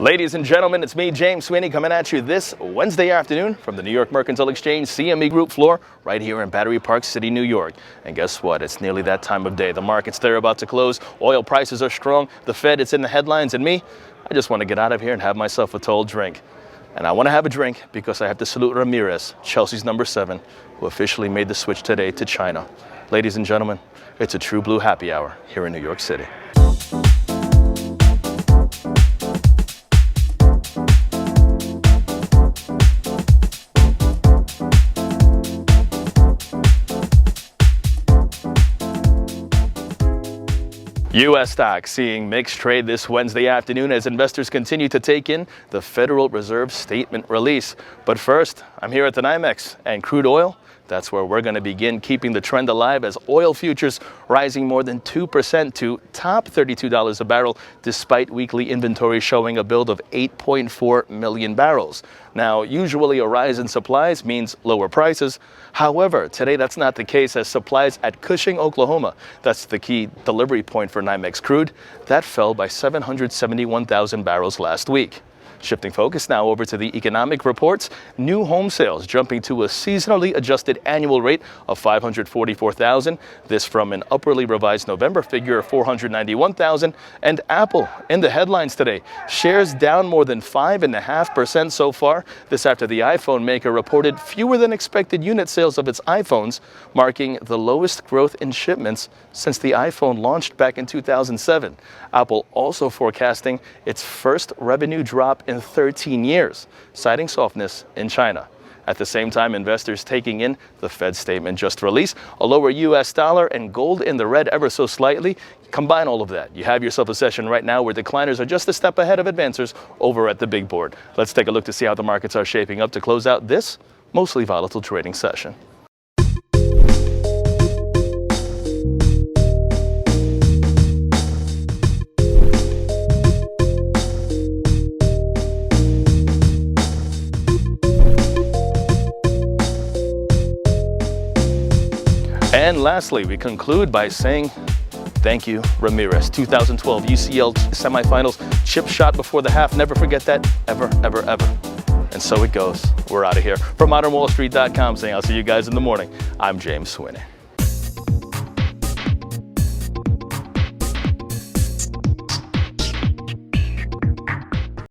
Ladies and gentlemen, it's me, James Sweeney, coming at you this Wednesday afternoon from the New York Mercantile Exchange CME Group floor right here in Battery Park City, New York. And guess what? It's nearly that time of day. The markets, they're about to close. Oil prices are strong. The Fed, it's in the headlines. And me, I just want to get out of here and have myself a tall drink. And I want to have a drink because I have to salute Ramires, Chelsea's number 7, who officially made the switch today to China. Ladies and gentlemen, it's a true blue happy hour here in New York City. U.S. stocks seeing mixed trade this Wednesday afternoon as investors continue to take in the Federal Reserve statement release. But first, I'm here at the NYMEX, and crude oil, that's where we're going to begin keeping the trend alive as oil futures rising more than 2% to top $32 a barrel, despite weekly inventory showing a build of 8.4 million barrels. Now, usually a rise in supplies means lower prices. However, today that's not the case as supplies at Cushing, Oklahoma, that's the key delivery point for NYMEX crude, that fell by 771,000 barrels last week. Shifting focus now over to the economic reports, new home sales jumping to a seasonally adjusted annual rate of 544,000. This from an upwardly revised November figure of 491,000. And Apple in the headlines today. Shares down more than 5.5% so far. This after the iPhone maker reported fewer than expected unit sales of its iPhones, marking the lowest growth in shipments since the iPhone launched back in 2007. Apple also forecasting its first revenue drop in 13 years, citing softness in China. At the same time, investors taking in the Fed statement just released, a lower U.S. dollar and gold in the red ever so slightly. Combine all of that. You have yourself a session right now where decliners are just a step ahead of advancers over at the big board. Let's take a look to see how the markets are shaping up to close out this mostly volatile trading session. And lastly, we conclude by saying thank you, Ramires. 2012 UCL semifinals, chip shot before the half. Never forget that, ever, ever, ever. And so it goes. We're out of here. From ModernWallStreet.com saying I'll see you guys in the morning. I'm James Sweeney.